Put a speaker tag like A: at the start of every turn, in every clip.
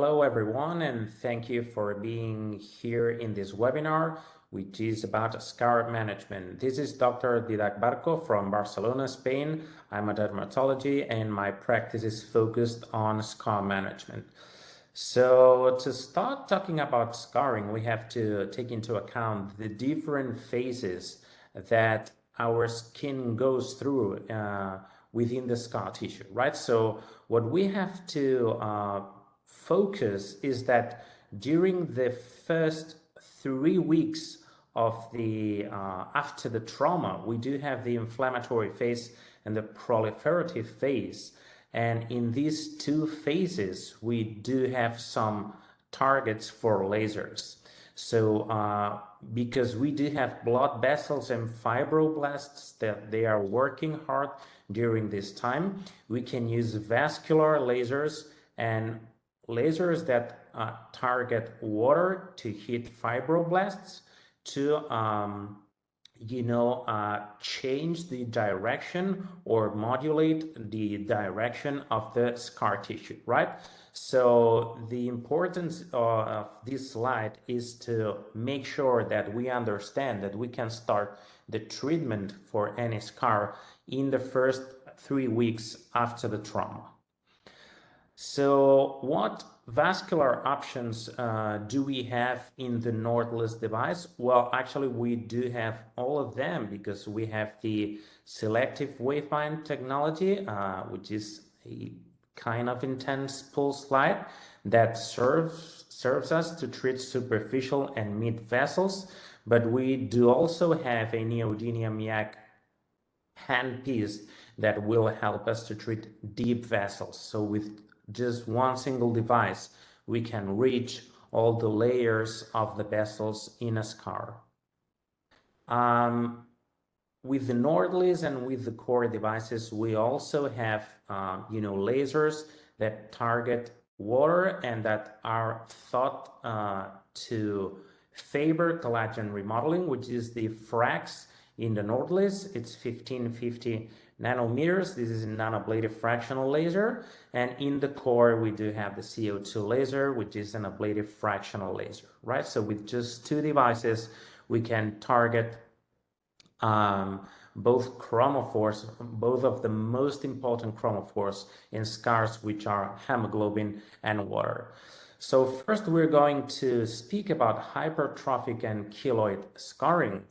A: Hello everyone, and thank you for being here in this webinar, which is about scar management. This is Dr. Didac Barco from Barcelona, Spain. I'm a dermatology and my practice is focused on scar management. So to start talking about scarring, we have to take into account the different phases that our skin goes through within the scar tissue, right? So what we have to focus is that during the first 3 weeks of the after the trauma, we do have the inflammatory phase and the proliferative phase. And in these two phases, we do have some targets for lasers. So because we do have blood vessels and fibroblasts that they are working hard during this time, we can use vascular lasers and lasers that target water to hit fibroblasts to change the direction or modulate the direction of the scar tissue, right? So the importance of this slide is to make sure that we understand that we can start the treatment for any scar in the first 3 weeks after the trauma. So what vascular options do we have in the Nordless device? Well, actually, we do have all of them because we have the selective waveband technology, which is a kind of intense pulse light that serves us to treat superficial and mid vessels. But we do also have a neodymium yak handpiece that will help us to treat deep vessels. So with just one single device, we can reach all the layers of the vessels in a scar. With the Nordless and with the core devices, we also have, lasers that target water and that are thought to favor collagen remodeling, which is the FRAX in the Nordless. It's 1550 nanometers. This is a nanoablative fractional laser. And in the core, we do have the CO2 laser, which is an ablative fractional laser, right? So with just two devices, we can target both chromophores, both of the most important chromophores in scars, which are hemoglobin and water. So first, we're going to speak about hypertrophic and keloid scarring.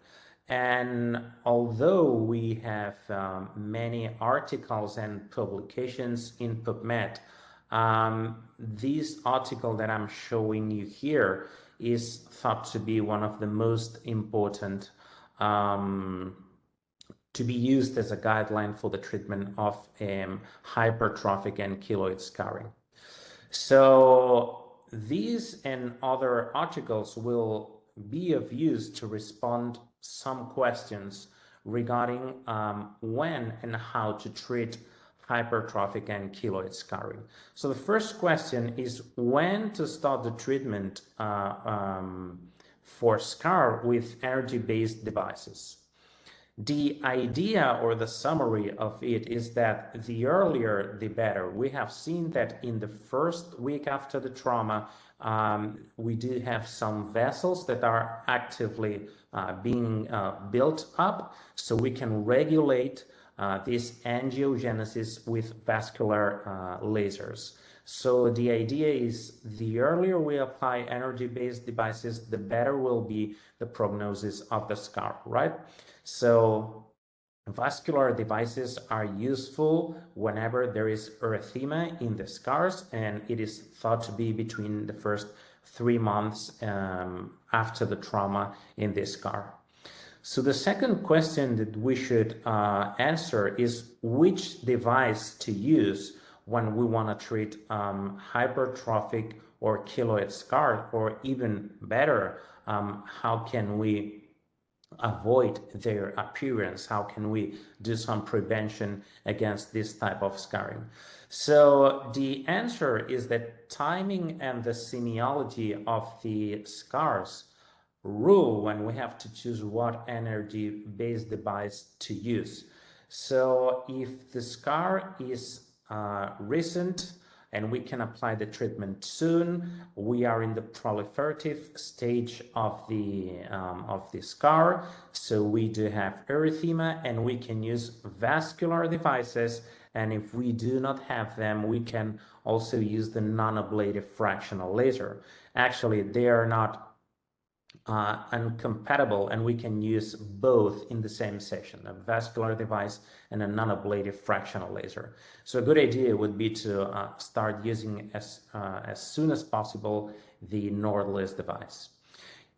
A: And although we have many articles and publications in PubMed, this article that I'm showing you here is thought to be one of the most important to be used as a guideline for the treatment of hypertrophic and keloid scarring. So these and other articles will be of use to respond some questions regarding when and how to treat hypertrophic and keloid scarring. So the first question is when to start the treatment for scar with energy-based devices. The idea or the summary of it is that the earlier the better. We have seen that in the first week after the trauma, we do have some vessels that are actively being built up, so we can regulate this angiogenesis with vascular lasers. So the idea is the earlier we apply energy-based devices, the better will be the prognosis of the scar, right? So vascular devices are useful whenever there is erythema in the scars, and it is thought to be between the first 3 months after the trauma in this scar. So the second question that we should answer is which device to use when we want to treat hypertrophic or keloid scar, or even better, how can we avoid their appearance? How can we do some prevention against this type of scarring? So the answer is that timing and the semiology of the scars rule when we have to choose what energy-based device to use. So if the scar is recent, and we can apply the treatment soon. We are in the proliferative stage of the scar, so we do have erythema, and we can use vascular devices. And if we do not have them, we can also use the non-ablative fractional laser. Actually, they are not incompatible, and we can use both in the same session, a vascular device and a non-ablative fractional laser. So a good idea would be to start using as soon as possible the Nordless device.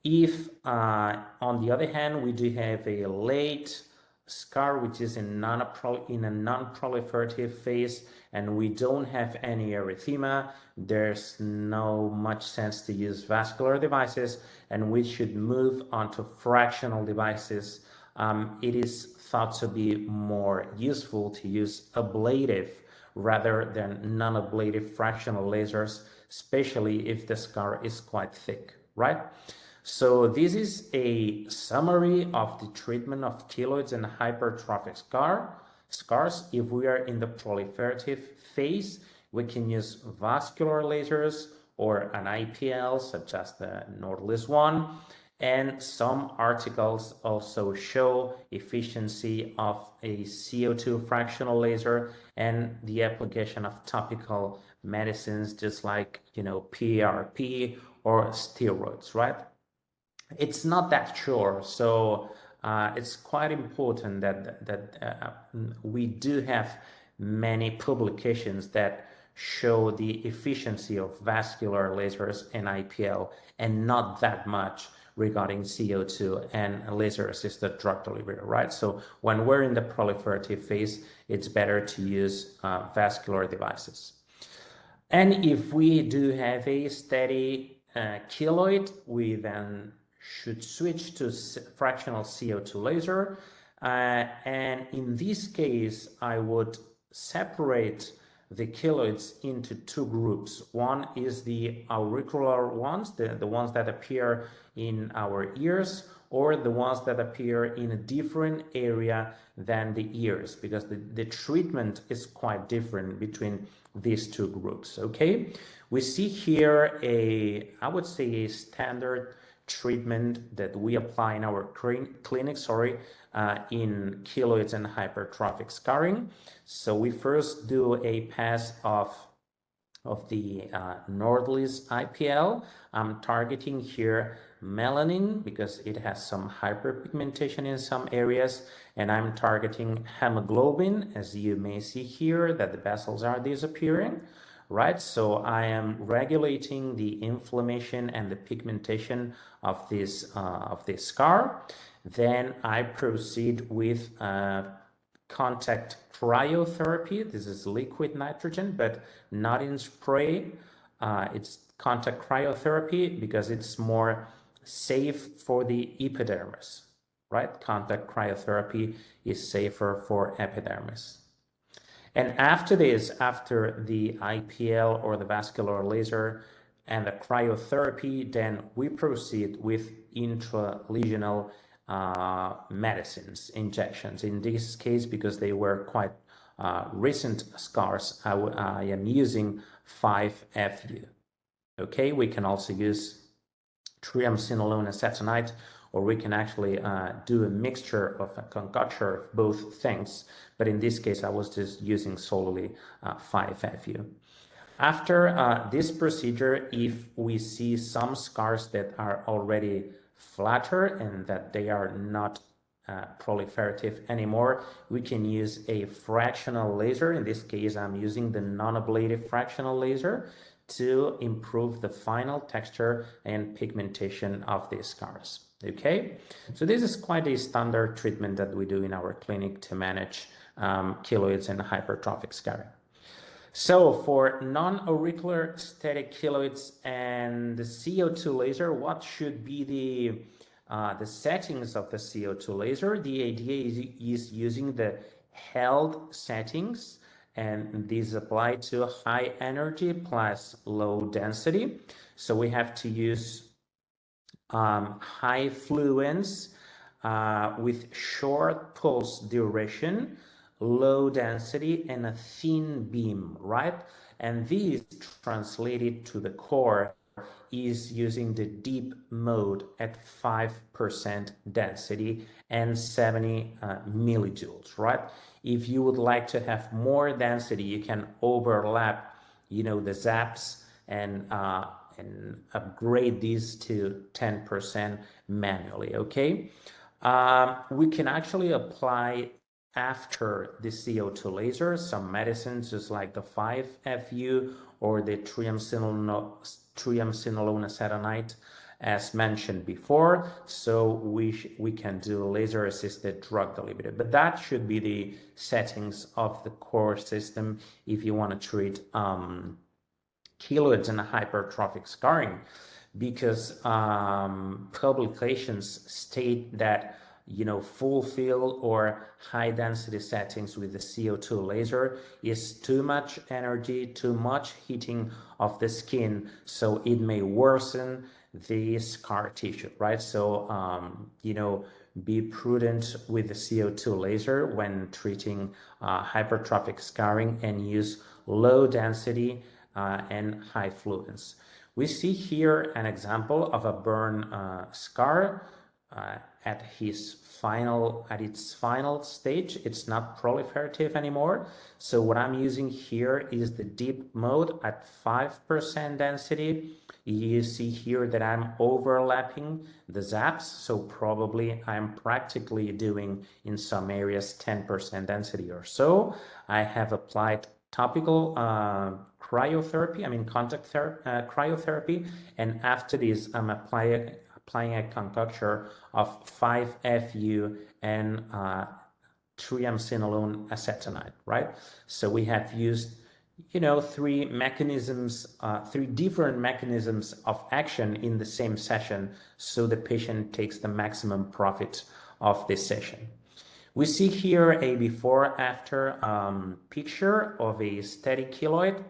A: If on the other hand we do have a late scar which is in a non-proliferative phase, and we don't have any erythema, there's no much sense to use vascular devices, and we should move on to fractional devices. It is thought to be more useful to use ablative rather than non-ablative fractional lasers, especially if the scar is quite thick, right? So this is a summary of the treatment of keloids and hypertrophic scars. If we are in the proliferative phase, we can use vascular lasers or an IPL, such as the Nordless one. And some articles also show efficiency of a CO2 fractional laser and the application of topical medicines, just like, PRP or steroids, right? It's not that sure, so it's quite important that we do have many publications that show the efficiency of vascular lasers and IPL, and not that much regarding CO2 and laser-assisted drug delivery, right? So when we're in the proliferative phase, it's better to use vascular devices. And if we do have a steady keloid, we then should switch to fractional CO2 laser. And in this case, I would separate the keloids into two groups. One is the auricular ones, the ones that appear in our ears, or the ones that appear in a different area than the ears, because the treatment is quite different between these two groups, okay? We see here I would say a standard treatment that we apply in our clinic, in keloids and hypertrophic scarring. So we first do a pass of the Nordless IPL. I'm targeting here melanin because it has some hyperpigmentation in some areas, and I'm targeting hemoglobin, as you may see here that the vessels are disappearing, right? So I am regulating the inflammation and the pigmentation of this scar. Then I proceed with contact cryotherapy. This is liquid nitrogen, but not in spray. It's contact cryotherapy because it's more safe for the epidermis, right? Contact cryotherapy is safer for epidermis. And after this, after the IPL or the vascular laser and the cryotherapy, then we proceed with intralesional medicines, injections. In this case, because they were quite recent scars, I am using 5-FU. Okay, we can also use triamcinolone acetonide, or we can actually do a mixture of a concoction of both things. But in this case, I was just using solely 5-FU. After this procedure, if we see some scars that are already flatter and that they are not proliferative anymore, we can use a fractional laser. In this case, I'm using the non-ablative fractional laser to improve the final texture and pigmentation of these scars. Okay, so this is quite a standard treatment that we do in our clinic to manage keloids and hypertrophic scarring. So for non-auricular static keloids and the CO2 laser, what should be the settings of the CO2 laser? The idea is using the held settings, and these apply to high energy plus low density. So we have to use high fluence with short pulse duration, low density and a thin beam, right? And these translated to the core is using the deep mode at 5% density and 70 millijoules, right? If you would like to have more density, you can overlap, the zaps and upgrade these to 10% manually, okay? We can actually apply after the CO2 laser some medicines just like the 5-FU or the triamcinolone acetonide as mentioned before. So we can do laser assisted drug delivery, but that should be the settings of the core system if you want to treat keloids and hypertrophic scarring, because publications state that full field or high density settings with the CO2 laser is too much energy, too much heating of the skin, so it may worsen the scar tissue, right? So be prudent with the CO2 laser when treating hypertrophic scarring, and use low density and high fluence. We see here an example of a burn scar at its final stage. It's not proliferative anymore. So what I'm using here is the deep mode at 5% density. You see here that I'm overlapping the zaps, so probably I'm practically doing in some areas 10% density or so. I have applied topical cryotherapy, contact cryotherapy, and after this I'm applying a concoction of 5-FU and triamcinolone acetonide, right? So we have used three different mechanisms of action in the same session, so the patient takes the maximum profit of this session. We see here a before-after picture of a steady keloid,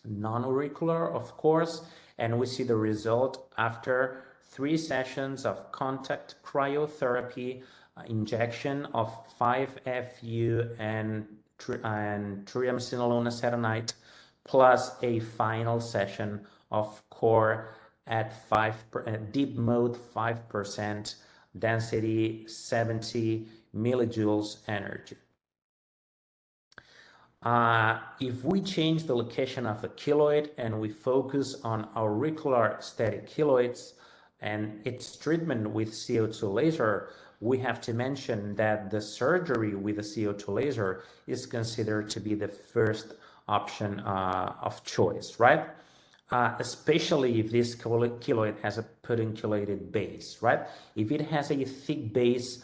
A: non-auricular, of course, and we see the result after 3 sessions of contact cryotherapy, injection of 5-FU and triamcinolone acetonide, plus a final session of core at deep mode 5%, density 70 millijoules energy. If we change the location of the keloid and we focus on auricular steady keloids and its treatment with CO2 laser, we have to mention that the surgery with the CO2 laser is considered to be the first option of choice, right? Especially if this keloid has a pedunculated base, right? If it has a thick base,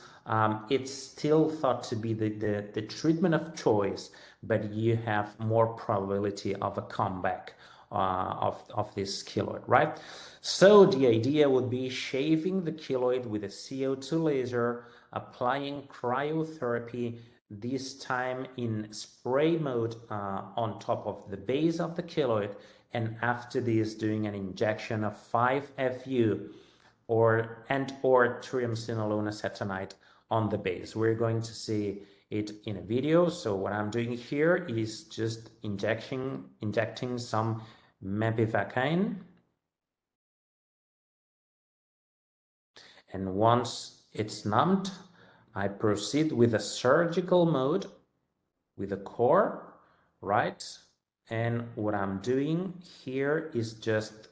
A: it's still thought to be the treatment of choice, but you have more probability of a comeback of this keloid, right? So the idea would be shaving the keloid with a CO2 laser, applying cryotherapy, this time in spray mode on top of the base of the keloid, and after this doing an injection of 5-FU or triamcinolone acetonide on the base. We're going to see it in a video. So what I'm doing here is just injecting some mepivacaine, and once it's numbed, I proceed with a surgical mode with the core, right? And what I'm doing here is just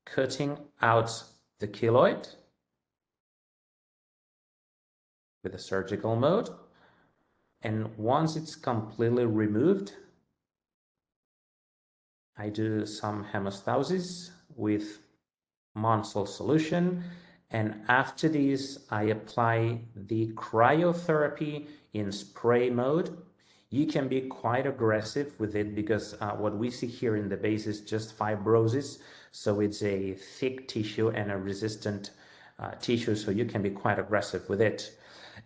A: cutting out the keloid with a surgical mode. And once it's completely removed, I do some hemostasis with Monsell solution, and after this I apply the cryotherapy in spray mode. You can be quite aggressive with it because what we see here in the base is just fibrosis, so it's a thick tissue and a resistant tissue, so you can be quite aggressive with it.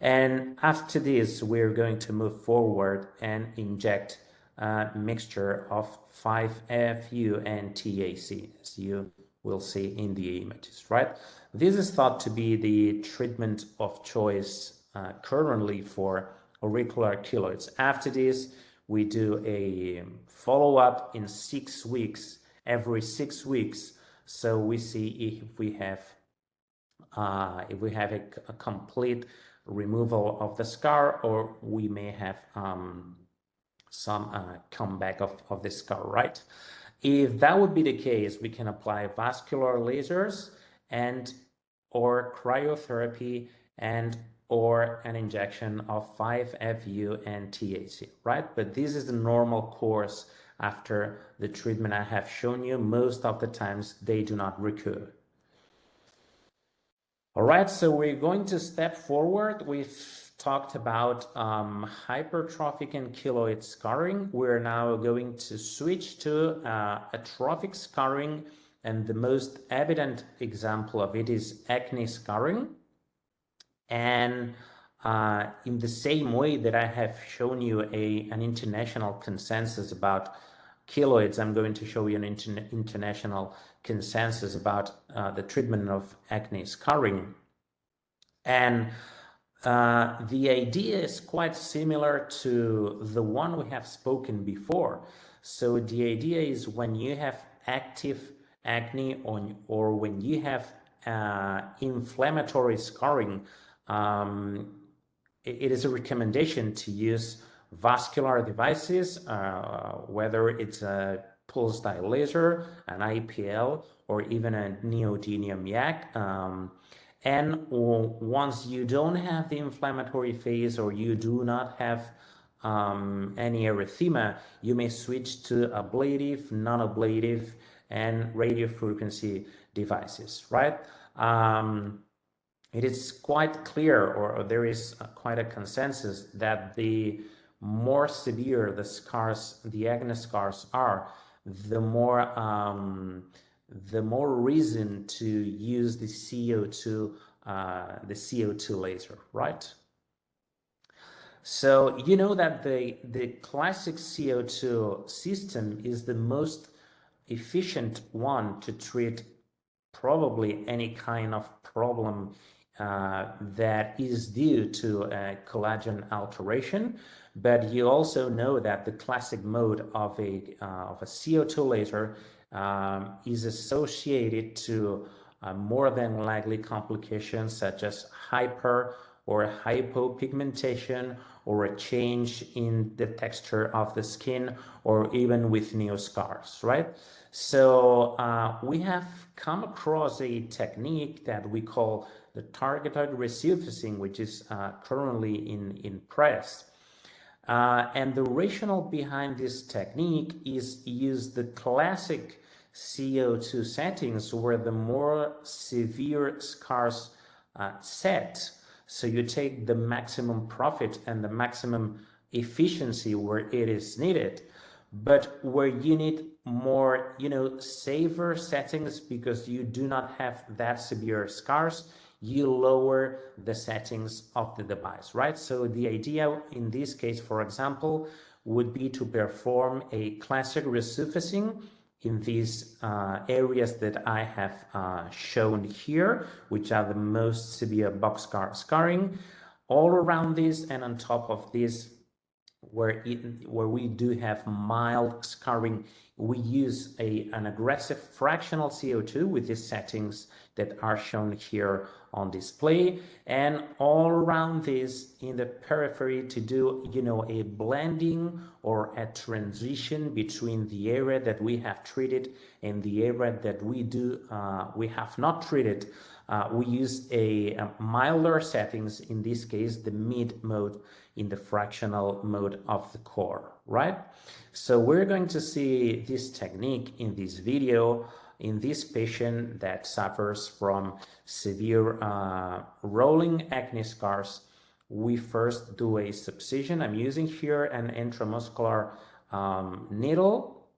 A: And after this we're going to move forward and inject a mixture of 5-FU and TAC, as you we'll see in the images, right? This is thought to be the treatment of choice currently for auricular keloids. After this, we do a follow-up in 6 weeks, every 6 weeks. So we see if we have a complete removal of the scar, or we may have some comeback of the scar, right? If that would be the case, we can apply vascular lasers and or cryotherapy and or an injection of 5-FU and THC, right? But this is the normal course after the treatment I have shown you. Most of the times they do not recur. All right, so we're going to step forward. We've talked about hypertrophic and keloid scarring. We're now going to switch to atrophic scarring, and the most evident example of it is acne scarring. And in the same way that I have shown you an international consensus about keloids, I'm going to show you an international consensus about the treatment of acne scarring. And the idea is quite similar to the one we have spoken before. So the idea is when you have active acne or when you have inflammatory scarring, it is a recommendation to use vascular devices, whether it's a pulse dye laser, an IPL, or even a neodymium yak. And once you don't have the inflammatory phase or you do not have any erythema, you may switch to ablative, non-ablative, and radiofrequency devices, right? It is quite clear, or there is quite a consensus, that the more severe the scars, the acne scars are, the more reason to use the CO2 laser, right? So you know that the classic CO2 system is the most efficient one to treat probably any kind of problem that is due to collagen alteration. But you also know that the classic mode of a CO2 laser is associated to more than likely complications such as hyper or hypopigmentation, or a change in the texture of the skin, or even with new scars, right? So we have come across a technique that we call the targeted resurfacing, which is currently in press. And the rationale behind this technique is use the classic CO2 settings where the more severe scars set. So you take the maximum profit and the maximum efficiency where it is needed, but where you need more, safer settings because you do not have that severe scars, you lower the settings of the device, right? So the idea in this case, for example, would be to perform a classic resurfacing in these areas that I have shown here, which are the most severe boxcar scarring, all around this, and on top of this, where we do have mild scarring, we use an aggressive fractional CO2 with these settings that are shown here on display, and all around this in the periphery to do a blending or a transition between the area that we have treated and the area that we have not treated. We use a milder settings, in this case the mid mode, in the fractional mode of the core, right? So we're going to see this technique in this video in this patient that suffers from severe rolling acne scars. We first do a subcision. I'm using here an intramuscular needle.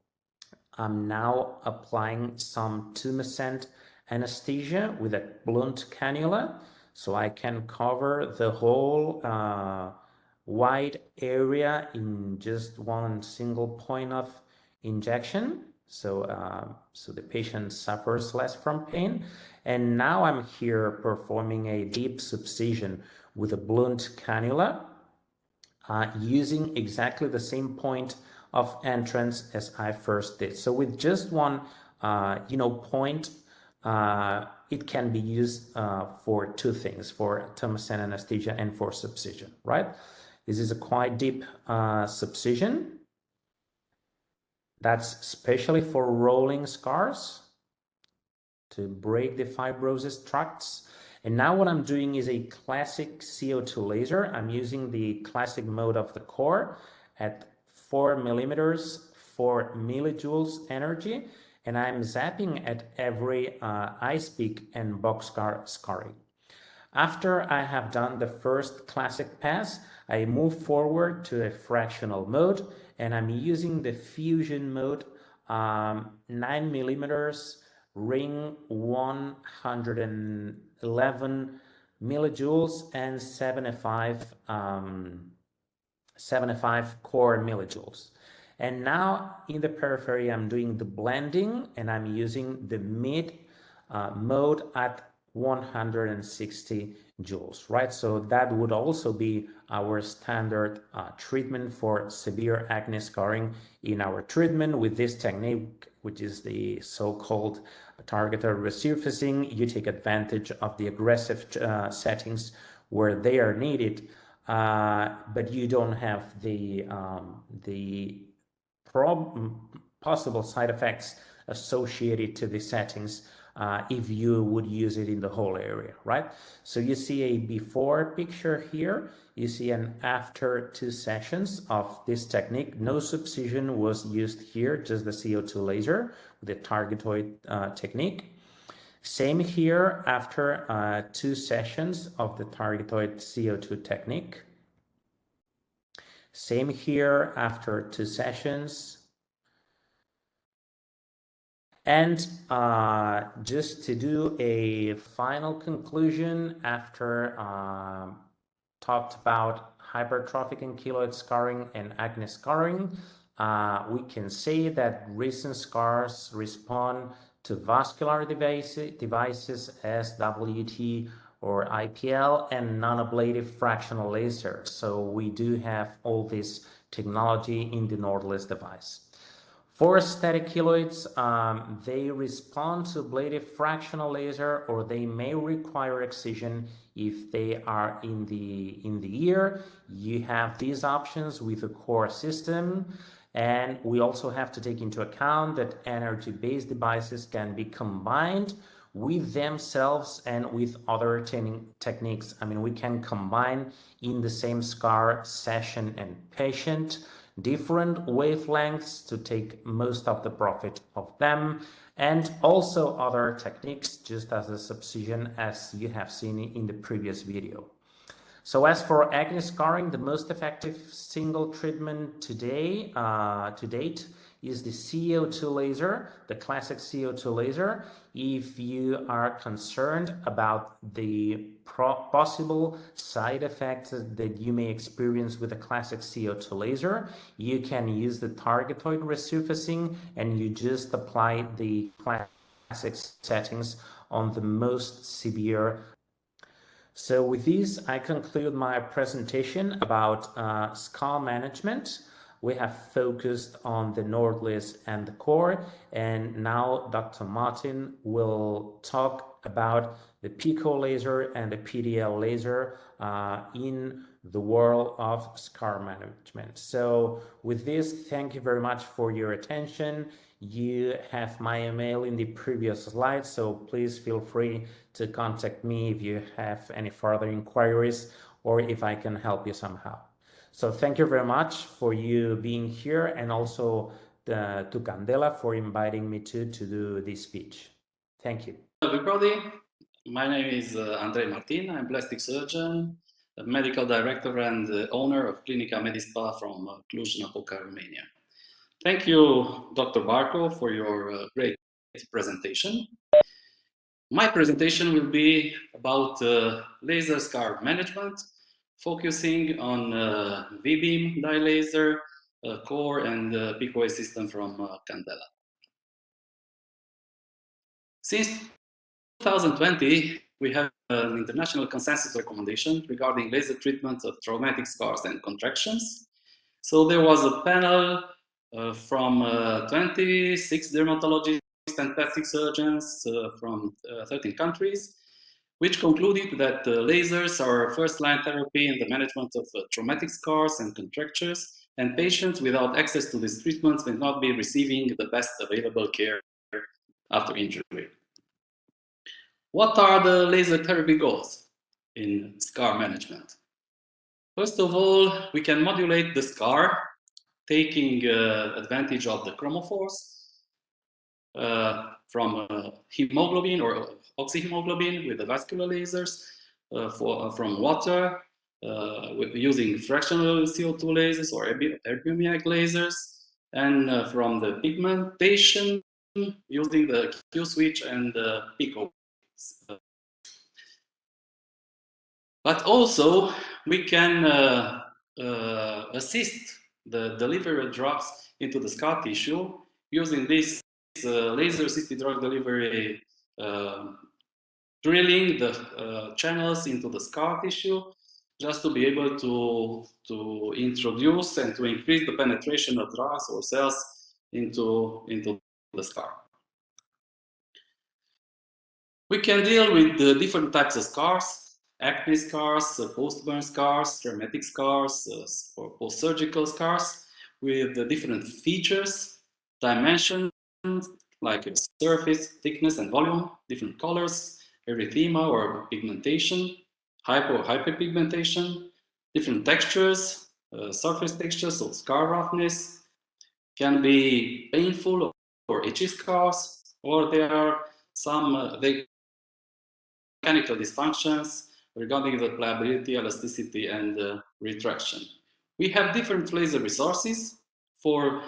A: I'm now applying some tumescent anesthesia with a blunt cannula, so I can cover the whole wide area in just one single point of injection. So the patient suffers less from pain. And now I'm here performing a deep subcision with a blunt cannula, using exactly the same point of entrance as I first did. So with just one, point, it can be used for two things, for tumescent anesthesia and for subcision, right? This is a quite deep subcision. That's especially for rolling scars to break the fibrosis tracts. And now what I'm doing is a classic CO2 laser. I'm using the classic mode of the core at 4 millimeters, 4 millijoules energy, and I'm zapping at every ice peak and boxcar scarring. After I have done the first classic pass, I move forward to a fractional mode, and I'm using the fusion mode, 9 millimeters, ring 111 millijoules and 75 core millijoules. And now in the periphery, I'm doing the blending, and I'm using the mid mode at 160 joules, right? So that would also be our standard treatment for severe acne scarring in our treatment with this technique, which is the so-called targeted resurfacing. You take advantage of the aggressive settings where they are needed, but you don't have the possible side effects associated to the settings if you would use it in the whole area, right? So you see a before picture here. You see an after 2 sessions of this technique. No subcision was used here, just the CO2 laser with the targetoid technique. Same here after 2 sessions of the targetoid CO2 technique. Same here after 2 sessions. And just to do a final conclusion after talked about hypertrophic and keloid scarring and acne scarring, we can say that recent scars respond to vascular devices as WT or IPL and non-ablative fractional laser. So we do have all this technology in the Nordless device. For aesthetic keloids, they respond to ablative fractional laser, or they may require excision if they are in the ear. You have these options with the core system, and we also have to take into account that energy-based devices can be combined with themselves and with other techniques. I mean, we can combine in the same scar session and patient different wavelengths to take most of the profit of them, and also other techniques, just as a subcision, as you have seen in the previous video. So as for acne scarring, the most effective single treatment today, to date, is the CO2 laser, the classic CO2 laser. If you are concerned about the possible side effects that you may experience with the classic CO2 laser, you can use the targetoid resurfacing, and you just apply the classic settings on the most severe. So with this, I conclude my presentation about scar management. We have focused on the Nordless and the core, and now Dr. Martin will talk about the Pico laser and the PDL laser in the world of scar management. So with this, thank you very much for your attention. You have my email in the previous slide, so please feel free to contact me if you have any further inquiries or if I can help you somehow. So thank you very much for you being here, and also to Candela for inviting me to do this speech. Thank you.
B: Hello everybody, my name is Andrei Martin. I'm a plastic surgeon, a medical director and owner of Clinica Medispa from Cluj-Napoca, Romania. Thank you, Dr. Barco, for your great presentation. My presentation will be about laser scar management, focusing on V-beam dye laser, core and Pico system from Candela. Since 2020, we have an international consensus recommendation regarding laser treatment of traumatic scars and contractions. So there was a panel from 26 dermatologists and plastic surgeons from 13 countries, which concluded that lasers are first-line therapy in the management of traumatic scars and contractures, and patients without access to these treatments may not be receiving the best available care after injury. What are the laser therapy goals in scar management? First of all, we can modulate the scar, taking advantage of the chromophores from hemoglobin or oxyhemoglobin with the vascular lasers, from water, using fractional CO2 lasers or erbiumic lasers, and from the pigmentation using the Q switch and the pico. But also, we can assist the delivery of drugs into the scar tissue using this laser-assisted drug delivery, drilling the channels into the scar tissue, just to be able to introduce and to increase the penetration of drugs or cells into the scar. We can deal with the different types of scars: acne scars, post-burn scars, traumatic scars, or post-surgical scars, with the different features, dimensions, like surface, thickness, and volume, different colors, erythema or pigmentation, hypo or hyperpigmentation, different textures, surface textures, so scar roughness, can be painful or itchy scars, or there are some mechanical dysfunctions regarding the pliability, elasticity, and retraction. We have different laser resources for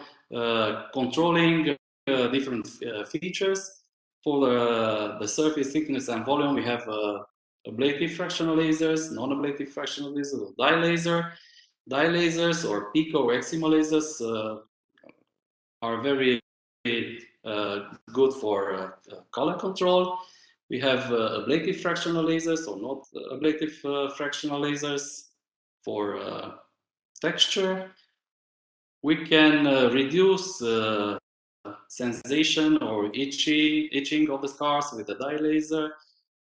B: controlling different features. For the surface thickness and volume, we have ablative fractional lasers, non-ablative fractional lasers, dye laser. Dye lasers or pico or excimer lasers are very good for color control. We have ablative fractional lasers or not ablative fractional lasers for texture. We can reduce sensation or itching of the scars with a dye laser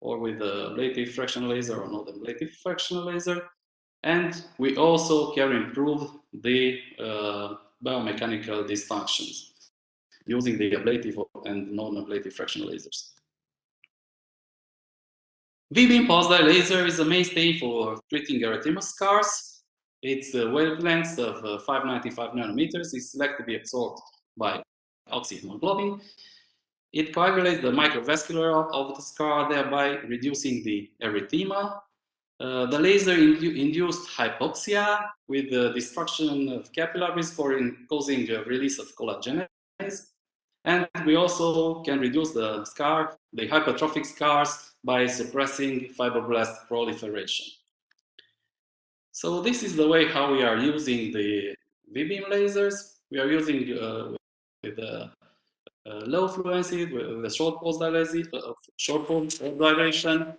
B: or with the ablative fractional laser or not ablative fractional laser. And we also can improve the biomechanical dysfunctions using the ablative and non-ablative fractional lasers. V-beam pulse dye laser is a mainstay for treating erythematous scars. Its wavelength of 595 nanometers is selectively absorbed by oxyhemoglobin. It coagulates the microvascular of the scar, thereby reducing the erythema. The laser induced hypoxia with the destruction of capillaries causing release of collagenase. And we also can reduce the scar, the hypertrophic scars, by suppressing fibroblast proliferation. So this is the way how we are using the V-beam lasers. We are using with low fluency, with the short pulse dilation,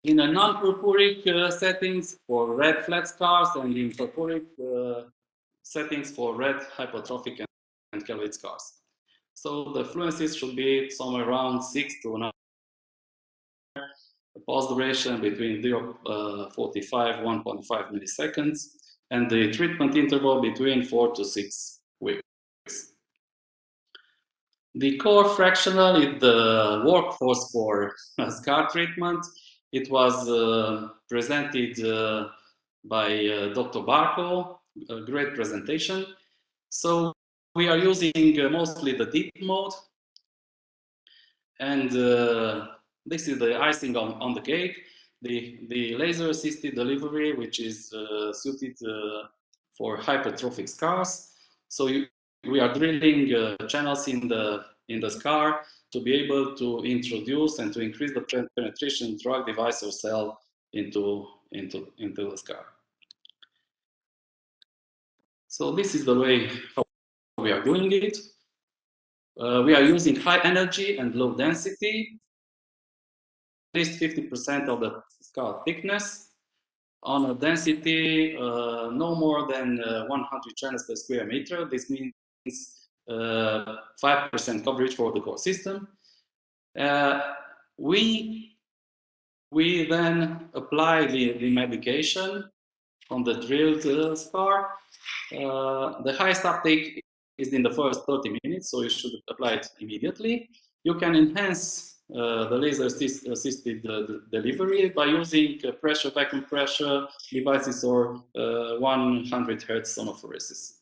B: in a non-purpuric settings for red flat scars, and in purpuric settings for red hypertrophic and keloid scars. So the fluencies should be somewhere around 6 to 9. The pulse duration between 0.45, 1.5 milliseconds, and the treatment interval between 4 to 6 weeks. The core fractional is the workhorse for scar treatment. It was presented by Dr. Barco, a great presentation. So we are using mostly the deep mode, and this is the icing on the cake. The laser-assisted delivery, which is suited for hypertrophic scars. So we are drilling channels in the scar to be able to introduce and to increase the penetration drug device or cell into the scar. So this is the way how we are doing it. we are using high energy and low density, at least 50% of the scar thickness. On a density no more than 100 channels per square meter. This means 5% coverage for the core system. We then apply the medication on the drilled scar. The highest uptake is in the first 30 minutes, so you should apply it immediately. You can enhance the laser assisted delivery by using pressure, vacuum pressure devices or 100 Hertz sonophoresis.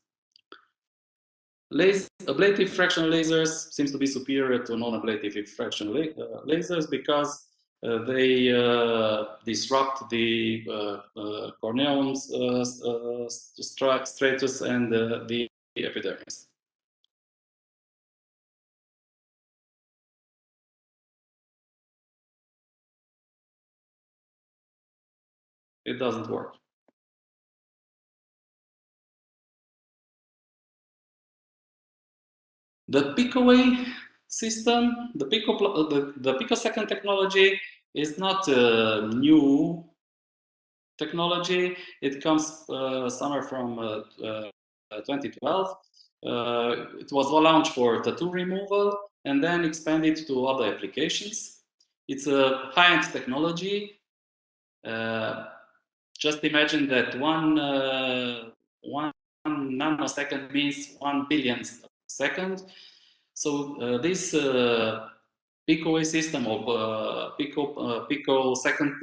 B: Ablative fractional lasers seems to be superior to non-ablative fractional lasers because they disrupt the corneum stratus and the epidermis. It doesn't work. The picoway system, the picosecond technology is not a new technology. It comes somewhere from 2012. It was launched for tattoo removal and then expanded to other applications. It's a high-end technology. Just imagine that one nanosecond means 1 billionth second. So this picoway system of picosecond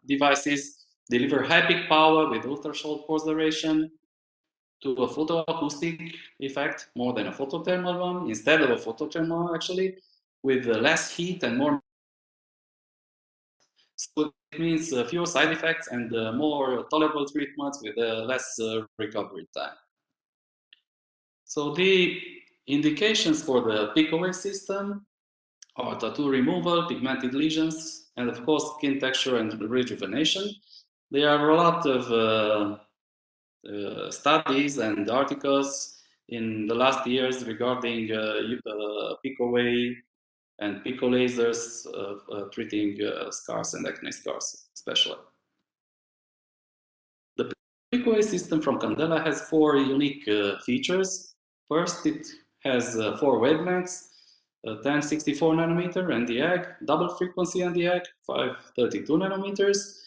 B: devices deliver high peak power with ultra short pulse duration to a photoacoustic effect more than a photothermal one, instead of a photothermal actually, with less heat and more. So it means fewer side effects and more tolerable treatments with less recovery time. So the indications for the picoway system are tattoo removal, pigmented lesions, and of course skin texture and rejuvenation. There are a lot of studies and articles in the last years regarding picoway and pico lasers treating scars and acne scars especially. The picoway system from Candela has 4 unique features. First, it has 4 wavelengths, 1064 nanometer Nd:YAG, double frequency Nd:YAG, 532 nanometers,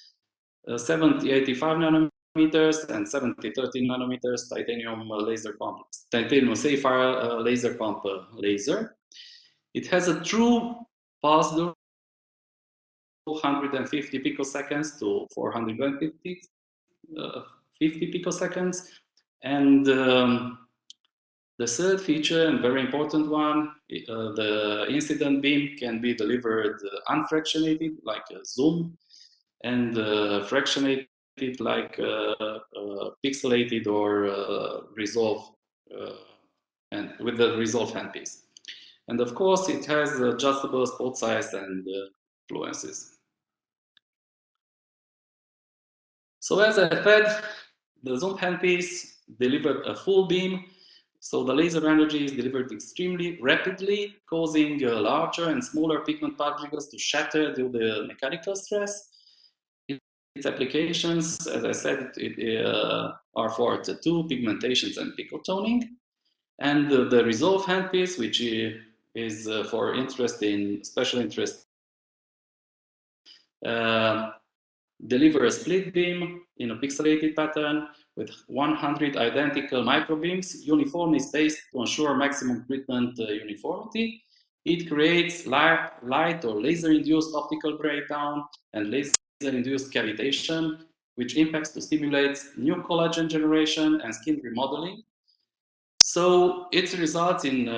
B: 7085 nanometers, and 7013 nanometers titanium laser pump, titanium sapphire laser pump laser. It has a true pulse duration 250 picoseconds to 450 50 picoseconds. And the third feature, and very important one, the incident beam can be delivered unfractionated, like a zoom, and fractionated, like pixelated or resolve, and with the resolve handpiece. And of course, it has adjustable spot size and fluences. So as I said, the zoom handpiece delivered a full beam, so the laser energy is delivered extremely rapidly, causing larger and smaller pigment particles to shatter due to the mechanical stress. Its applications, as I said, are for tattoo, pigmentations, and picotoning. And the resolve handpiece, which is for special interest, deliver a split beam in a pixelated pattern with 100 identical microbeams uniformly spaced to ensure maximum treatment uniformity. It creates light or laser-induced optical breakdown and laser-induced cavitation, which impacts to stimulate new collagen generation and skin remodeling. So it results in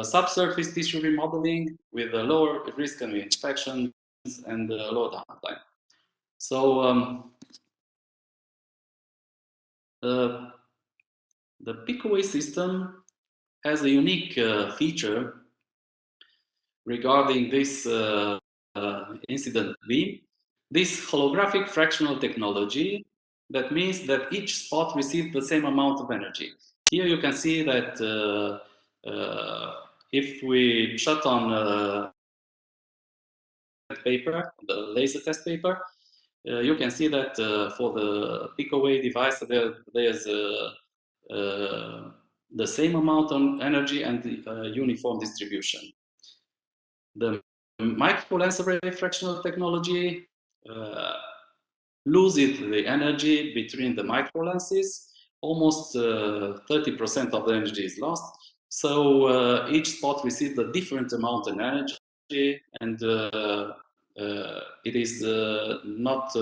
B: subsurface tissue remodeling with a lower risk of infection and low downtime. So the picoway system has a unique feature regarding this incident beam. This holographic fractional technology, that means that each spot receives the same amount of energy. Here you can see that if we shut on paper, the laser test paper, you can see that for the pick-away device, there's the same amount of energy and the uniform distribution. The micro-lens array fractional technology loses the energy between the micro-lenses. Almost 30% of the energy is lost. So each spot receives a different amount of energy, and it is not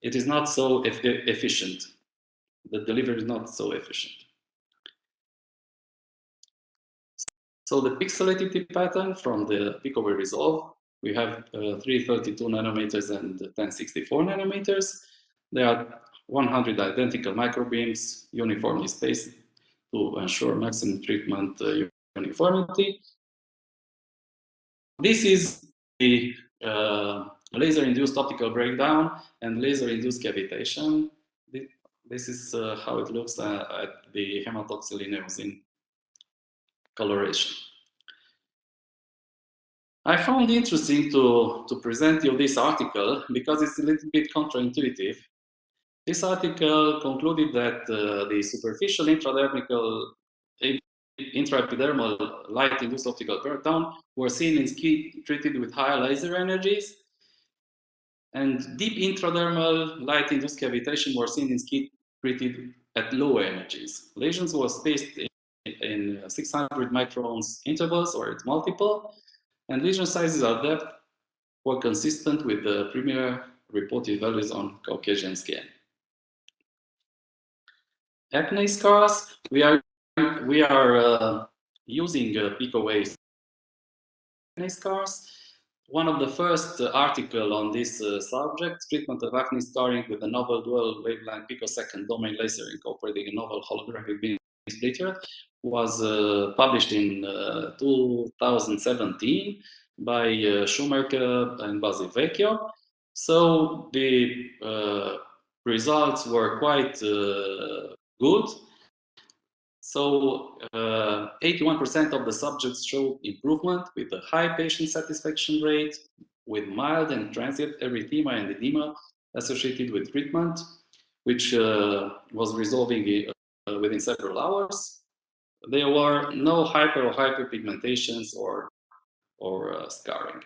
B: it is not so efficient. The delivery is not so efficient. So the pixelated tip pattern from the pick-away resolve, we have 332 nanometers and 1064 nanometers. There are 100 identical microbeams uniformly spaced to ensure maximum treatment uniformity. This is the laser-induced optical breakdown and laser-induced cavitation. This is how it looks at the hematoxylin coloration. I found it interesting to present you this article because it's a little bit counterintuitive. This article concluded that the superficial intraepidermal light-induced optical breakdown were seen in skin treated with higher laser energies, and deep intradermal light-induced cavitation were seen in skin treated at low energies. Lesions were spaced in 600 microns intervals or at multiple, and lesion sizes at depth were consistent with the premier reported values on Caucasian skin. Acne scars, we are using pick-away acne scars. One of the first article on this subject, treatment of acne scarring with a novel dual wavelength picosecond domain laser incorporating a novel holographic beam splitter, was published in 2017 by Schumacher and Basivecchio. So the results were quite good. So 81% of the subjects showed improvement with a high patient satisfaction rate, with mild and transient erythema and edema associated with treatment, which was resolving within several hours. There were no hyper or hyperpigmentations or scarring.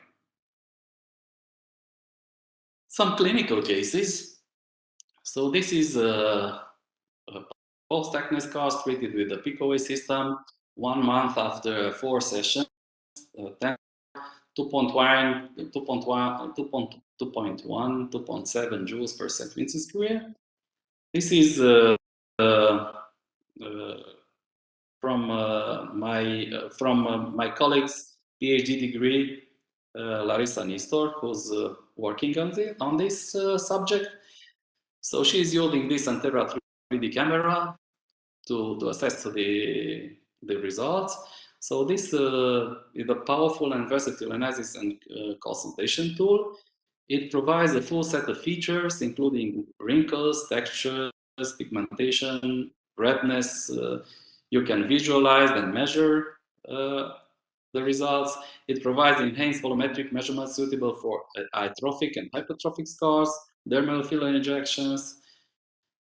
B: Some clinical cases. So this is post-acne scars treated with the pick-away system 1 month after 4 sessions, 2.1, 2.7 joules per centimeter square. This is from my colleague's PhD degree, Larissa Nistor, who's working on this subject. So she's using this Antera 3D camera to assess the results. So this is a powerful and versatile analysis and consultation tool. It provides a full set of features, including wrinkles, textures, pigmentation, redness. You can visualize and measure the results. It provides enhanced volumetric measurements suitable for atrophic and hypertrophic scars, dermal filler injections,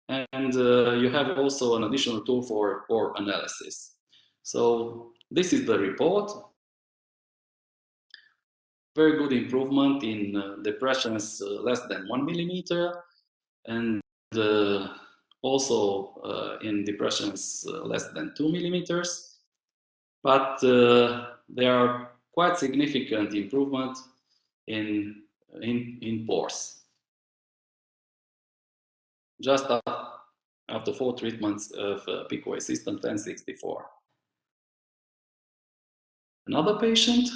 B: and you have also an additional tool for analysis. So this is the report. Very good improvement in depressions less than 1 millimeter, and also in depressions less than 2 millimeters. But there are quite significant improvement in pores. Just after 4 treatments of pick-away system 1064. Another patient,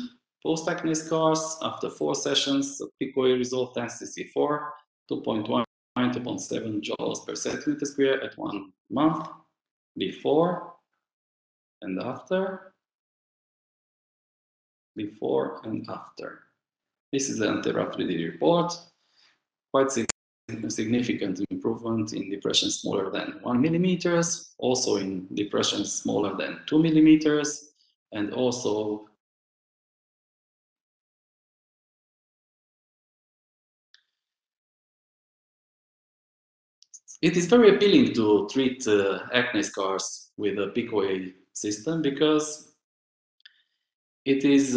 B: post-acne scars after 4 sessions of pick-away resolve 1064, 2.1, 2.7 joules per centimeter square at 1 month, before and after, before and after. This is the Antera 3D report. Quite significant improvement in depressions smaller than 1 millimeters, also in depressions smaller than 2 millimeters, and also it is very appealing to treat acne scars with a picoid system because it is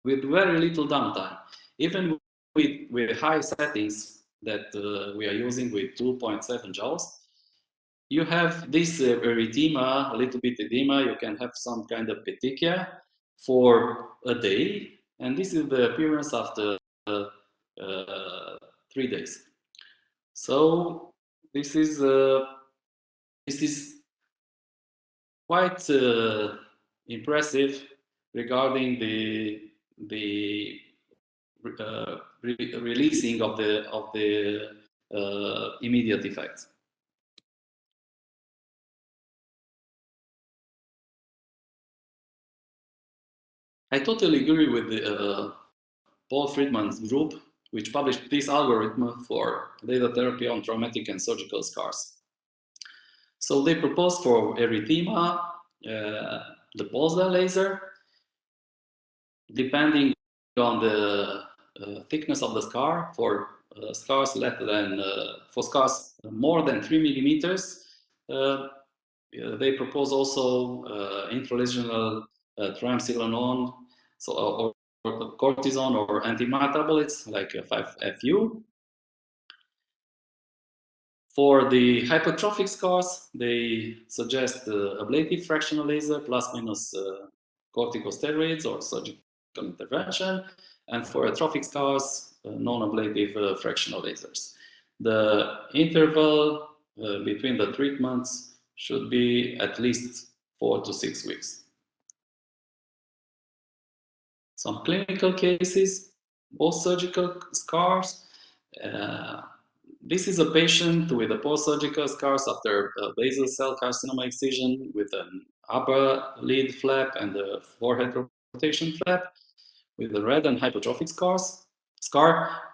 B: with very little downtime. Even with high settings that we are using with 2.7 joules, you have this erythema, a little bit edema, you can have some kind of petechia for a day, and this is the appearance after 3 days. So this is quite impressive regarding the releasing of the immediate effects. I totally agree with the Paul Friedman's group, which published this algorithm for laser therapy on traumatic and surgical scars. So they proposed for erythema, the pulsar laser, depending on the thickness of the scar. For scars less than, for scars more than 3 millimeters, they propose also intralesional triamcinolone, so or cortisone or antimetabolites like 5-FU. For the hypertrophic scars, they suggest ablative fractional laser plus minus corticosteroids or surgical intervention, and for atrophic scars, non-ablative fractional lasers. The interval between the treatments should be at least 4 to 6 weeks. Some clinical cases, post-surgical scars. This is a patient with a post-surgical scars after a basal cell carcinoma excision with an upper lid flap and a forehead rotation flap with the red and hypertrophic scar.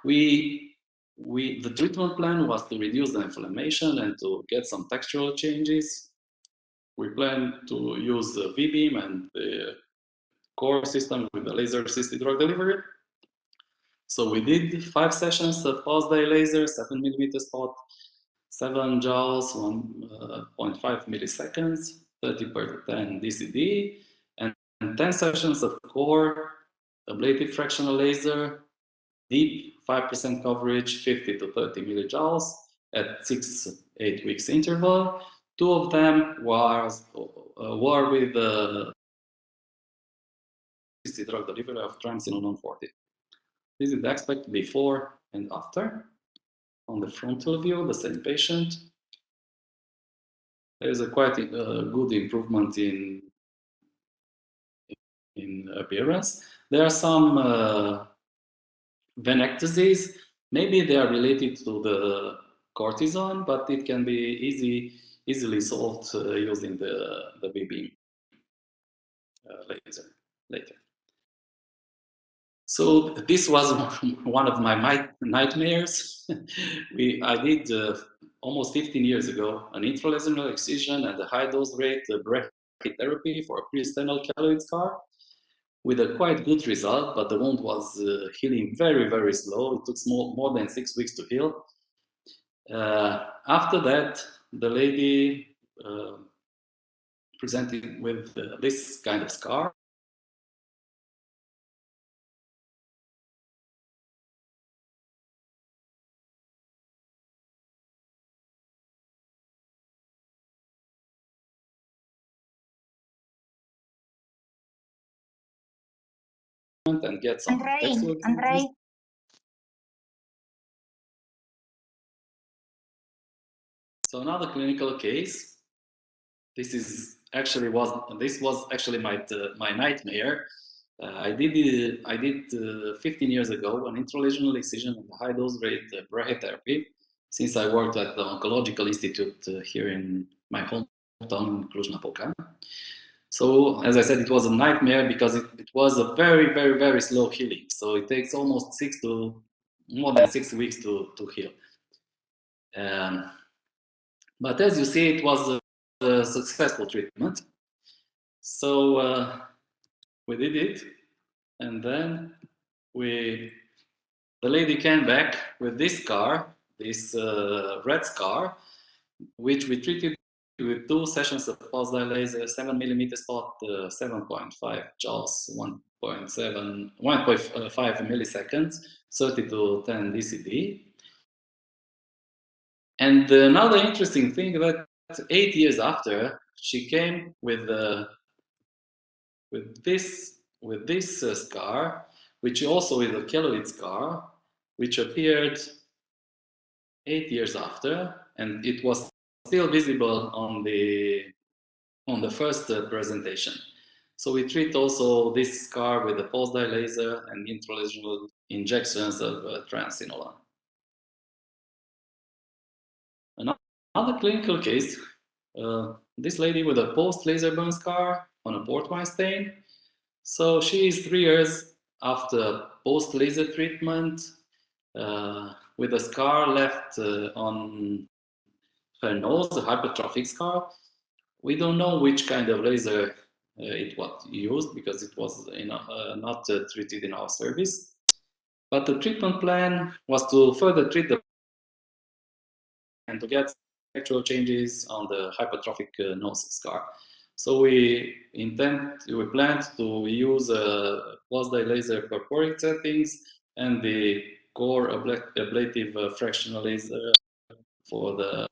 B: The treatment plan was to reduce the inflammation and to get some textural changes. We plan to use the V-beam and the core system with the laser-assisted drug delivery. So we did 5 sessions of pulse dye laser, 7 millimeter spot, 7 joules, 1.5 milliseconds, 30/10 DCD, and 10 sessions of core, ablative fractional laser, deep 5% coverage, 50 to 30 millijoules at 6-8 weeks interval. 2 of them were with the drug delivery of triamcinolone 40. This is the aspect before and after. On the frontal view, the same patient. There is a quite good improvement in appearance. There are some venectoses. Maybe they are related to the cortisone, but it can be easily solved using the V-beam laser later. So this was one of my nightmares. I did almost 15 years ago an intralesional excision and a high dose rate brachytherapy for a pre-sternal keloid scar with a quite good result, but the wound was healing very, very slow. It took more than 6 weeks to heal. After that, the lady presented with this kind of scar. And get some
C: Andrei.
B: So another clinical case. This was actually my nightmare. I did 15 years ago an intralesional excision and a high dose rate brachytherapy, since I worked at the Oncological Institute here in my hometown in Cluj-Napoca. So as I said, it was a nightmare because it was a very, very, very slow healing. So it takes almost 6 to more than 6 weeks to heal. But as you see, it was a successful treatment. So we did it, and then the lady came back with this scar, this red scar, which we treated with 2 sessions of pulse-dye laser, 7mm spot, 7.5 joules, 1.5 milliseconds, 30 to 10 DCD. And another interesting thing that 8 years after, she came with this scar, which also is a keloid scar, which appeared 8 years after, and it was still visible on the first presentation. So we treat also this scar with a pulse-dye laser and intralesional injections of triamcinolone. Another clinical case, this lady with a post-laser burn scar on a port wine stain. So she is 3 years after post-laser treatment with a scar left on her nose, a hypertrophic scar. We don't know which kind of laser it was used because it was not treated in our service. But the treatment plan was to further treat the and to get actual changes on the hypertrophic nose scar. So we planned to use pulse-dye laser purpuric settings and the core ablative fractional laser for the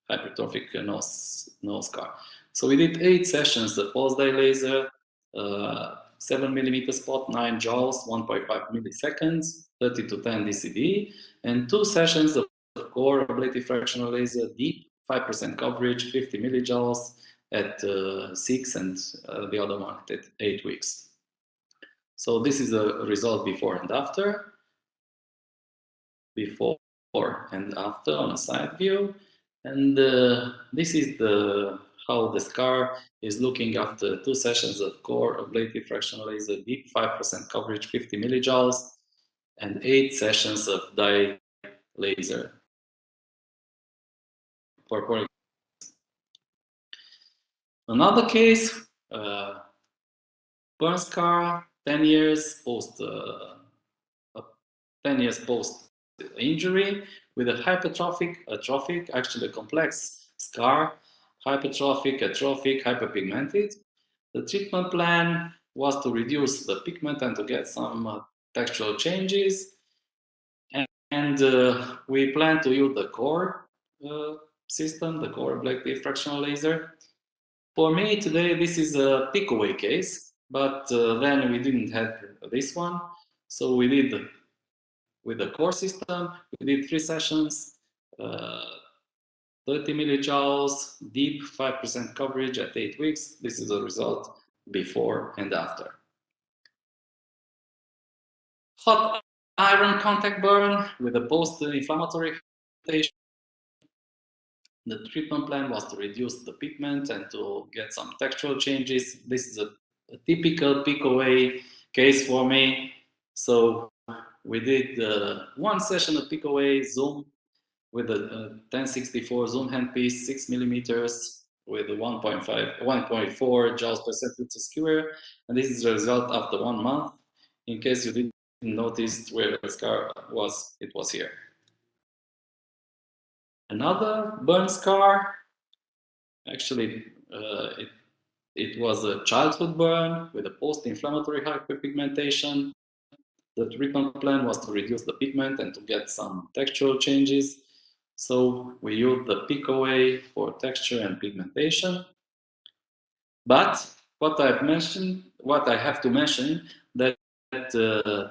B: hypertrophic nose scar. So we did 8 sessions of pulse-dye laser, 7mm spot, 9 joules, 1.5 milliseconds, 30 to 10 DCD, and 2 sessions of core ablative fractional laser, deep, 5% coverage, 50 millijoules at 6 and the other one at 8 weeks. So this is a result before and after. Before and after on a side view. And this is how the scar is looking after 2 sessions of core ablative fractional laser, deep, 5% coverage, 50 millijoules, and 8 sessions of dye laser. Another case, burn scar, 10 years post 10 years post injury with a atrophic, actually a complex scar, hypertrophic, atrophic, hyperpigmented. The treatment plan was to reduce the pigment and to get some textural changes. And we plan to use the core system, the core ablative fractional laser. For me today, this is a pick-away case, but then we didn't have this one. So we did with the core system, we did 3 sessions, 30 millijoules, deep, 5% coverage at 8 weeks. This is the result before and after. Hot iron contact burn with a post-inflammatory patient. The treatment plan was to reduce the pigment and to get some textural changes. This is a typical pick-away case for me. So we did 1 session of pick-away zoom with a 1064 zoom handpiece, 6 millimeters with a 1.4 joules per centimeter skewer. And this is the result after 1 month. In case you didn't notice where the scar was, it was here. Another burn scar, actually it was a childhood burn with a post-inflammatory hyperpigmentation. The treatment plan was to reduce the pigment and to get some textural changes. So we used the pick-away for texture and pigmentation. But what I have to mention that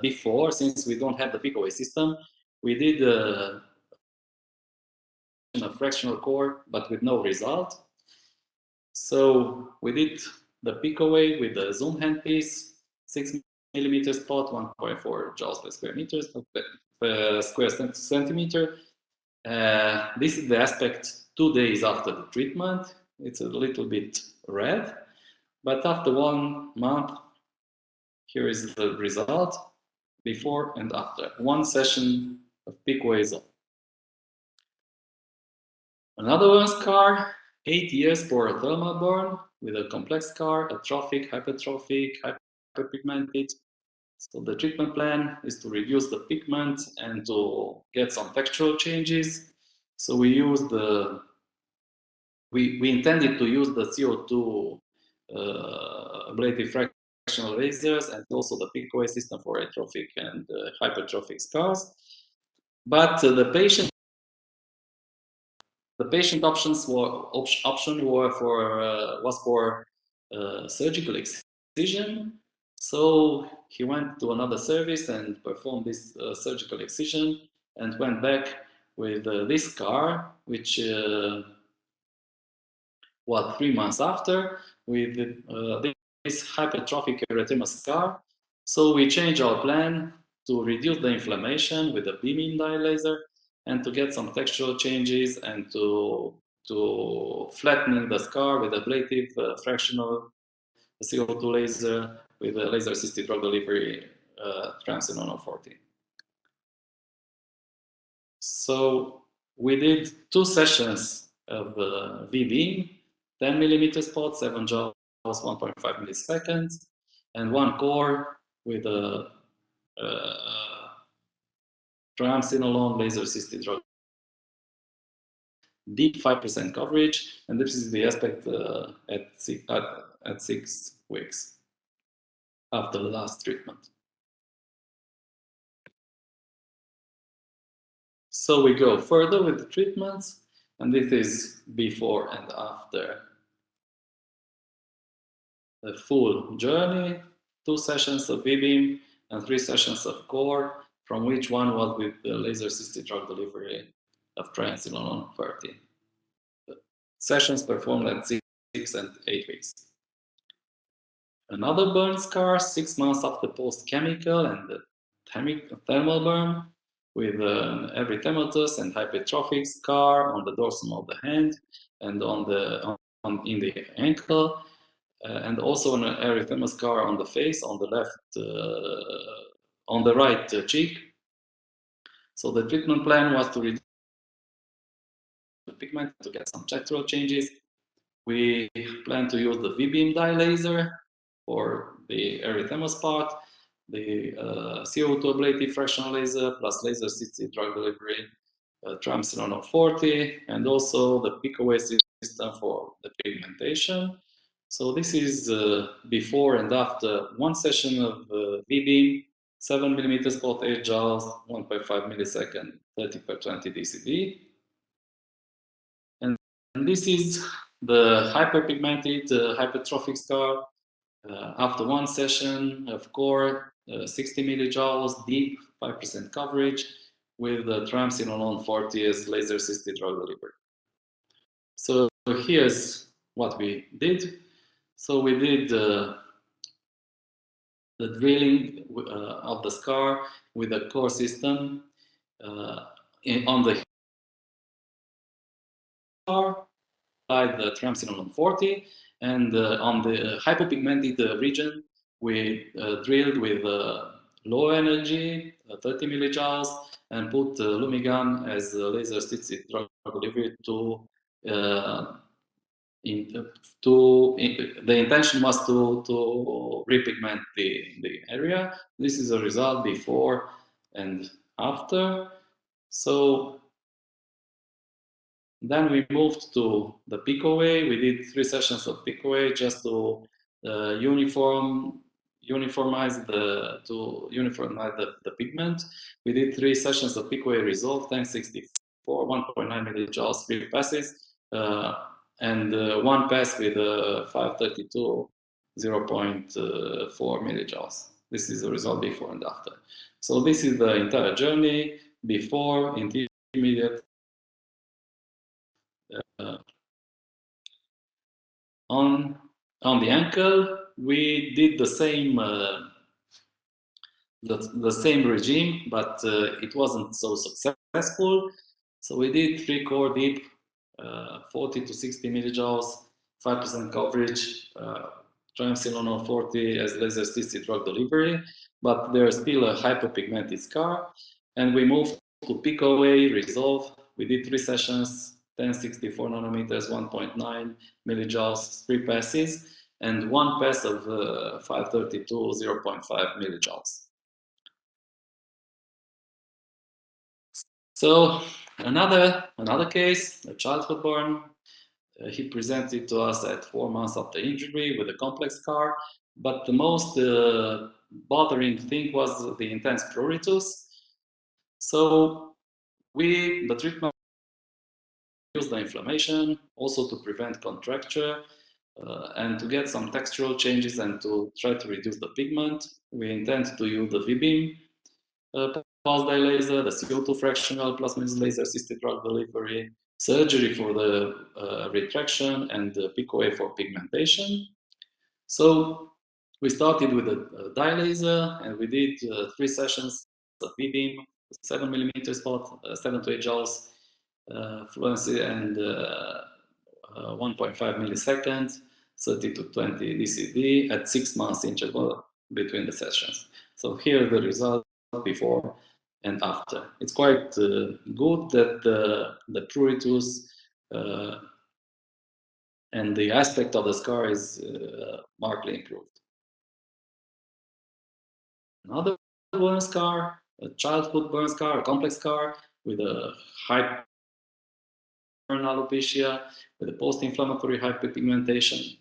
B: before, since we don't have the pick-away system, we did a fractional core, but with no result. So we did the pick-away with the zoom handpiece, 6 millimeter spot, 1.4 joules per square meter, square centimeter. This is the aspect 2 days after the treatment. It's a little bit red, but after 1 month, here is the result. before and after. One session of peak waves on. Another one scar, 8 years for a thermal burn with a complex scar, atrophic, hypertrophic, hyperpigmented. So the treatment plan is to reduce the pigment and to get some textural changes. So we used we intended to use the CO2 ablative fractional lasers and also the peak wave system for atrophic and hypertrophic scars. But the patient options was for surgical excision. So he went to another service and performed this surgical excision and went back with this scar, which 3 months after, with this hypertrophic erythema scar. So we changed our plan to reduce the inflammation with a beaming dye laser and to get some textural changes and to flattening the scar with ablative fractional CO2 laser with a laser-assisted drug delivery triamcinolone 40. So we did 2 sessions of V-beam, 10 millimeter spot, 7 joules, 1.5 milliseconds, and 1 core with a triamcinolone laser-assisted drug. Deep 5% coverage, and this is the aspect at 6 weeks after the last treatment. So we go further with the treatments, and this is before and after the full journey, 2 sessions of V-beam and 3 sessions of core, from which one was with the laser-assisted drug delivery of triamcinolone 30. The sessions performed at 6 and 8 weeks. Another burn scar, 6 months after post-chemical and the thermal burn, with erythematous and hypertrophic scar on the dorsum of the hand and in the ankle, and also an erythema scar on the face, on the left, on the right cheek. So the treatment plan was to reduce the pigment to get some textural changes. We plan to use the V-beam dye laser for the erythematous part, the CO2 ablative fractional laser plus laser-assisted drug delivery, triamcinolone 40, and also the pico-wave system for the pigmentation. So this is before and after 1 session of V-beam, 7 millimeter spot, 8 joules, 1.5 millisecond, 30/20 DCD. And this is the hyperpigmented hypertrophic scar after 1 session of core, 60 millijoules, deep, 5% coverage, with the triamcinolone 40 as laser-assisted drug delivery. So here's what we did. So we did the drilling of the scar with a core system on the scar, applied the triamcinolone 40, and on the hyperpigmented region, we drilled with low energy, 30 millijoules, and put Lumigan as a laser-assisted drug delivery the intention was to repigment the area. This is a result before and after. So then we moved to the pico-wave. We did 3 sessions of pico-wave just to uniformize the pigment. We did 3 sessions of pico-wave resolve, 1064, 1.9 millijoules, 3 passes, and 1 pass with 532, 0.4 millijoules. This is the result before and after. So this is the entire journey before, intermediate. On the ankle, we did the same regime, but it wasn't so successful. So we did 3 core deep, 40 to 60 millijoules, 5% coverage, triamcinolone 40 as laser-assisted drug delivery. but there's still a hyperpigmented scar. And we moved to pick away, resolve. We did 3 sessions, 1064 nanometers, 1.9 millijoules, 3 passes, and 1 pass of 532, 0.5 millijoules. So another case, a childhood burn. He presented to us at 4 months after injury with a complex scar, but the most bothering thing was the intense pruritus. So the treatment used the inflammation, also to prevent contracture, and to get some textural changes and to try to reduce the pigment. We intend to use the V-beam pulse dye laser, the CO2 fractional plasmid laser assisted drug delivery, surgery for the retraction, and the pick away for pigmentation. So we started with a dye laser, and we did 3 sessions of V-beam, 7 millimeter spot, 7 to 8 joules fluency, and 1.5 milliseconds, 30 to 20 DCD at 6 months interval between the sessions. So here the result before and after. It's quite good that the pruritus and the aspect of the scar is markedly improved. Another burn scar, a childhood burn scar, a complex scar with a high alopecia, with a post-inflammatory hyperpigmentation.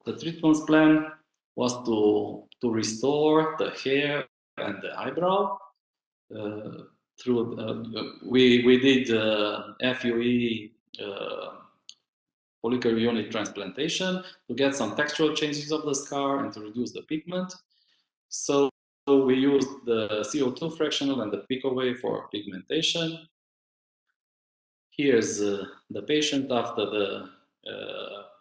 B: The treatment plan was to restore the hair and the eyebrow. We did FUE follicular unit transplantation to get some textural changes of the scar and to reduce the pigment. So we used the CO2 fractional and the pick away for pigmentation. Here's the patient after the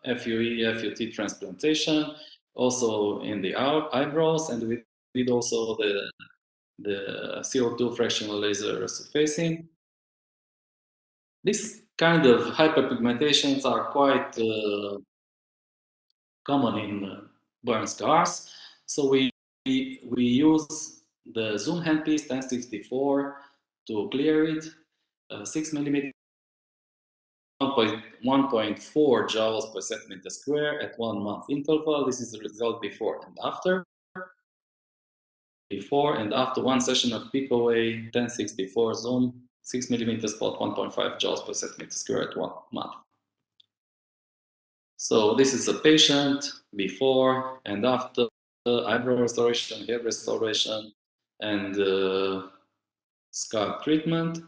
B: FUE, FUT transplantation, also in the eyebrows, and we did also the CO2 fractional laser surfacing. This kind of hyperpigmentations are quite common in burn scars. So we use the zoom handpiece 1064 to clear it, 6 millimeter, 1.4 joules per centimeter square at 1 month interval. This is the result before and after. Before and after 1 session of pick away, 1064 zoom, 6 millimeter spot, 1.5 joules per centimeter square at 1 month. So this is a patient before and after eyebrow restoration, hair restoration, and scar treatment.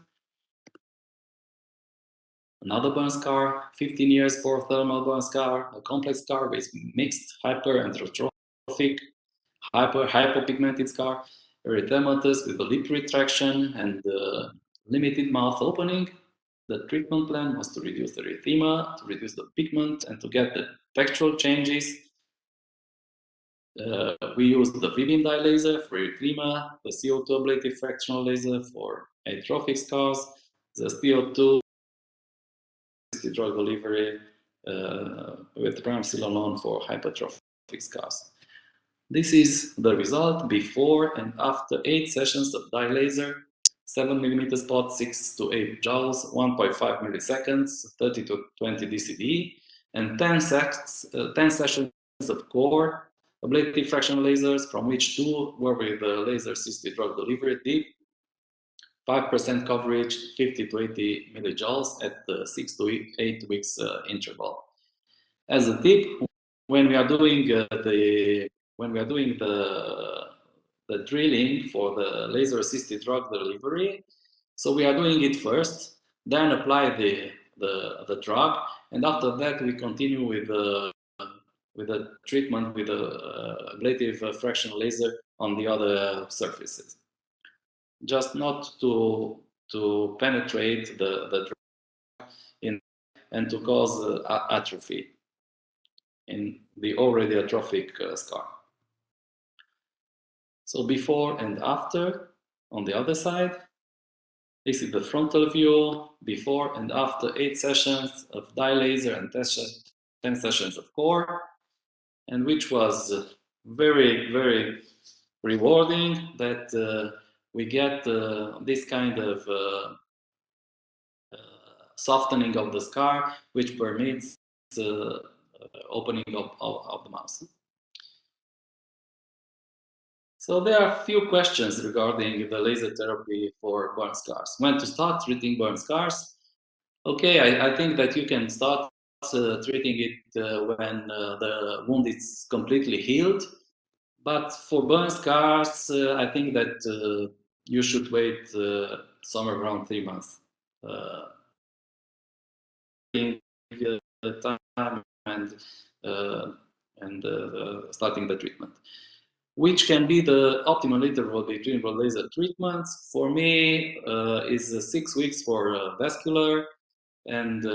B: Another burn scar, 15 years for thermal burn scar, a complex scar with mixed hyper and atrophic, hypopigmented scar, erythematous with a lip retraction and limited mouth opening. The treatment plan was to reduce the erythema, to reduce the pigment, and to get the textural changes. We used the V-beam dye laser for erythema, the CO2 ablative fractional laser for atrophic scars, the CO2 drug delivery with rampsilolone for hypertrophic scars. This is the result before and after 8 sessions of dye laser, 7 millimeter spot, 6 to 8 joules, 1.5 milliseconds, 30 to 20 DCD, and 10 sessions of core ablative fractional lasers, from which 2 were with the laser-assisted drug delivery deep, 5% coverage, 50 to 80 millijoules at the 6 to 8 weeks interval. As a tip, when we are doing the drilling for the laser-assisted drug delivery, so we are doing it first, then apply the drug, and after that we continue with the treatment with the ablative fractional laser on the other surfaces, just not to penetrate the drug and to cause atrophy in the already atrophic scar. So before and after, on the other side, this is the frontal view, before and after 8 sessions of dye laser and 10 sessions of core, and which was very, very rewarding that we get this kind of softening of the scar, which permits opening of the mouth. So there are a few questions regarding the laser therapy for burn scars. When to start treating burn scars? Okay, I think that you can start treating it when the wound is completely healed. But for burn scars, I think that you should wait somewhere around 3 months. The time and starting the treatment. Which can be the optimal interval between the laser treatments? For me, is 6 weeks for vascular and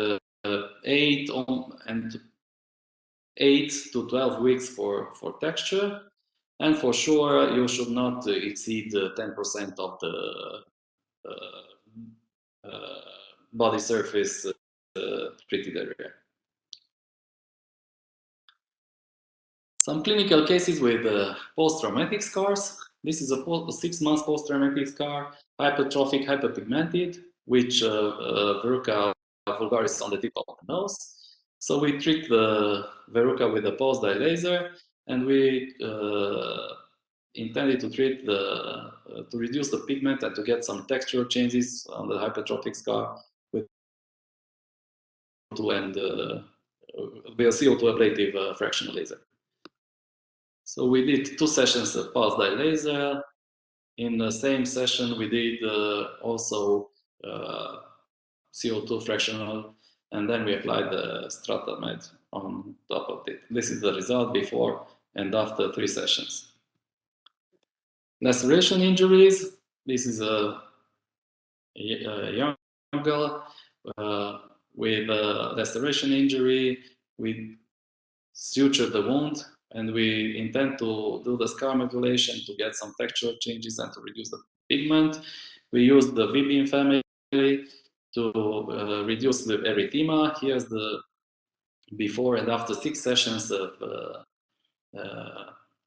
B: 8 to 12 weeks for texture. And for sure, you should not exceed 10% of the body surface treated area. Some clinical cases with post-traumatic scars. This is a 6 months post-traumatic scar, hypertrophic, hyperpigmented, which verruca vulgaris on the tip of the nose. So we treat the verruca with a pulse dye laser, and we intended to treat to reduce the pigment and to get some textural changes on the hypertrophic scar with CO2 and CO2 ablative fractional laser. So we did 2 sessions of pulse dye laser. In the same session, we did also CO2 fractional, and then we applied the Stratamed on top of it. This is the result before and after 3 sessions. Laceration injuries. This is a young girl with a laceration injury. We sutured the wound, and we intend to do the scar modulation to get some textural changes and to reduce the pigment. We used the V-beam family to reduce the erythema. Here's the before and after 6 sessions of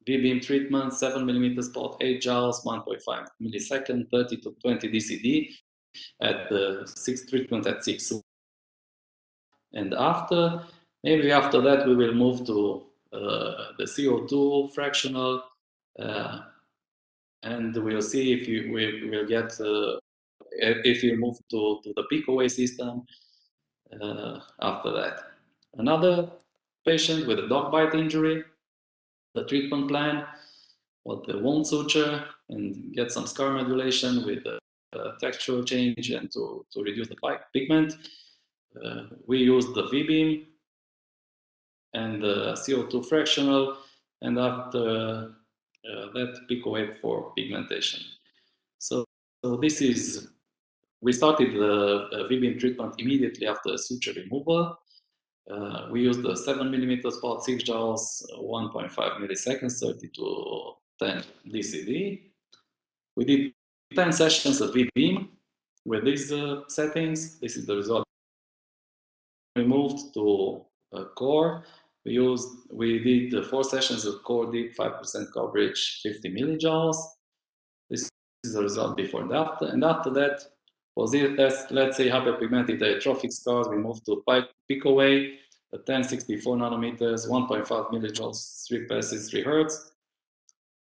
B: V-beam treatment, 7 mm spot, 8 joules, 1.5 millisecond, 30 to 20 DCD at the 6 treatment at 6. And after, maybe after that, we will move to the CO2 fractional, and we'll see if we will get if you move to the peak away system after that. Another patient with a dog bite injury, the treatment plan, the wound suture, and get some scar modulation with textural change and to reduce the pigment. We used the V-beam and the CO2 fractional, and after that peak away for pigmentation. So this is, we started the V-beam treatment immediately after suture removal. We used the 7 mm spot, 6 joules, 1.5 milliseconds, 30 to 10 DCD. We did 10 sessions of V-beam with these settings. This is the result. We moved to core. We did 4 sessions of core deep, 5% coverage, 50 millijoules. This is the result before and after. And after that, for zero test, let's say hyperpigmented atrophic scars, we moved to peak away, 1064 nanometers, 1.5 millijoules, 3 passes, 3 hertz.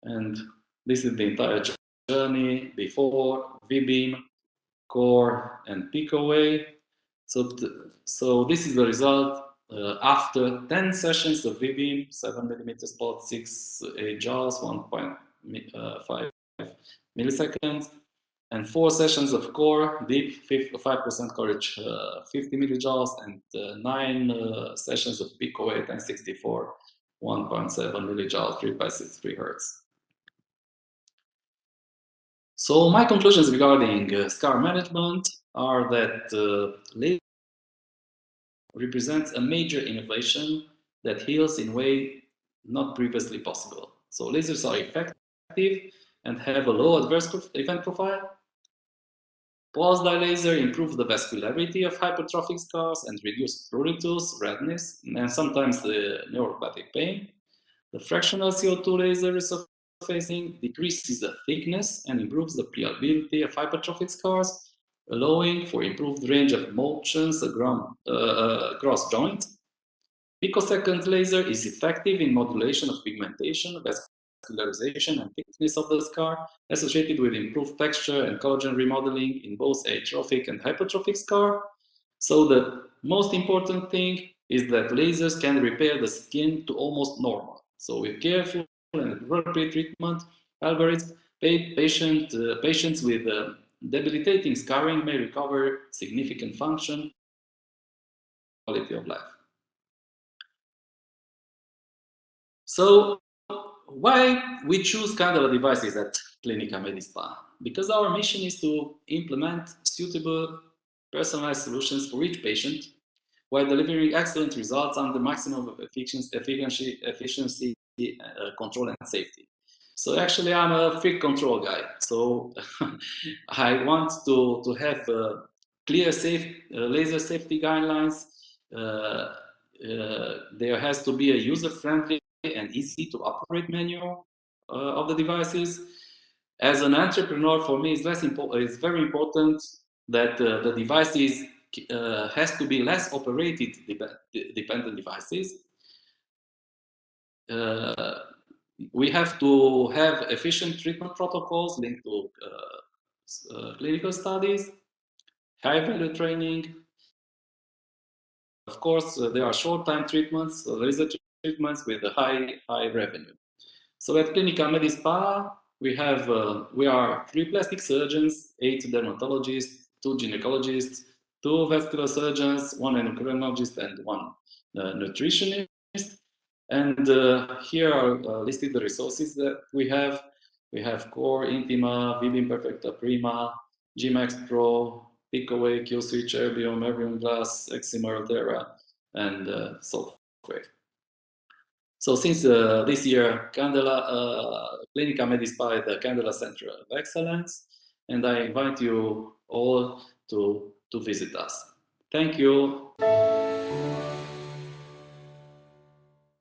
B: And this is the entire journey before V-beam, core, and peak away. So this is the result after 10 sessions of V-beam, 7 mm spot, 6 joules, 1.5 milliseconds, and 4 sessions of core, deep, 5% coverage, 50 millijoules, and 9 sessions of peak away, 1064, 1.7 millijoules, 3 passes, 3 hertz. So my conclusions regarding scar management are that laser represents a major innovation that heals in a way not previously possible. So lasers are effective and have a low adverse event profile. Pulse dye laser improves the vascularity of hypertrophic scars and reduce pruritus, redness, and sometimes the neuropathic pain. The fractional CO2 laser is surfacing, decreases the thickness, and improves the pliability of hypertrophic scars, allowing for improved range of motions across joints. Picosecond laser is effective in modulation of pigmentation, vascularization, and thickness of the scar, associated with improved texture and collagen remodeling in both atrophic and hypertrophic scar. So the most important thing is that lasers can repair the skin to almost normal. So with careful and appropriate treatment algorithms, patients with debilitating scarring may recover significant function, quality of life. So why we choose Candela devices at Clinica Medispa? Because our mission is to implement suitable personalized solutions for each patient while delivering excellent results under maximum of efficiency, control, and safety. So actually, I'm a freak control guy. So I want to have clear laser safety guidelines. There has to be a user-friendly and easy to operate manual of the devices. As an entrepreneur, for me, it's very important that the devices has to be less operated dependent devices. We have to have efficient treatment protocols linked to clinical studies, high-value training. Of course, there are short-time treatments, laser treatments with a high revenue. So at Clinica Medispa, we are 3 plastic surgeons, 8 dermatologists, 2 gynecologists, 2 vascular surgeons, 1 endocrinologist, and 1 nutritionist. And here are listed the resources that we have. We have Core, Intima, Vivim Perfecta Prima, Gmax Pro, Picaway, Q-Switch, Erbium, Erbium Glass, Eximer Altera, and Software. So since this year, Clinica Medispa is the Candela Center of Excellence, and I invite you all to visit us. Thank you.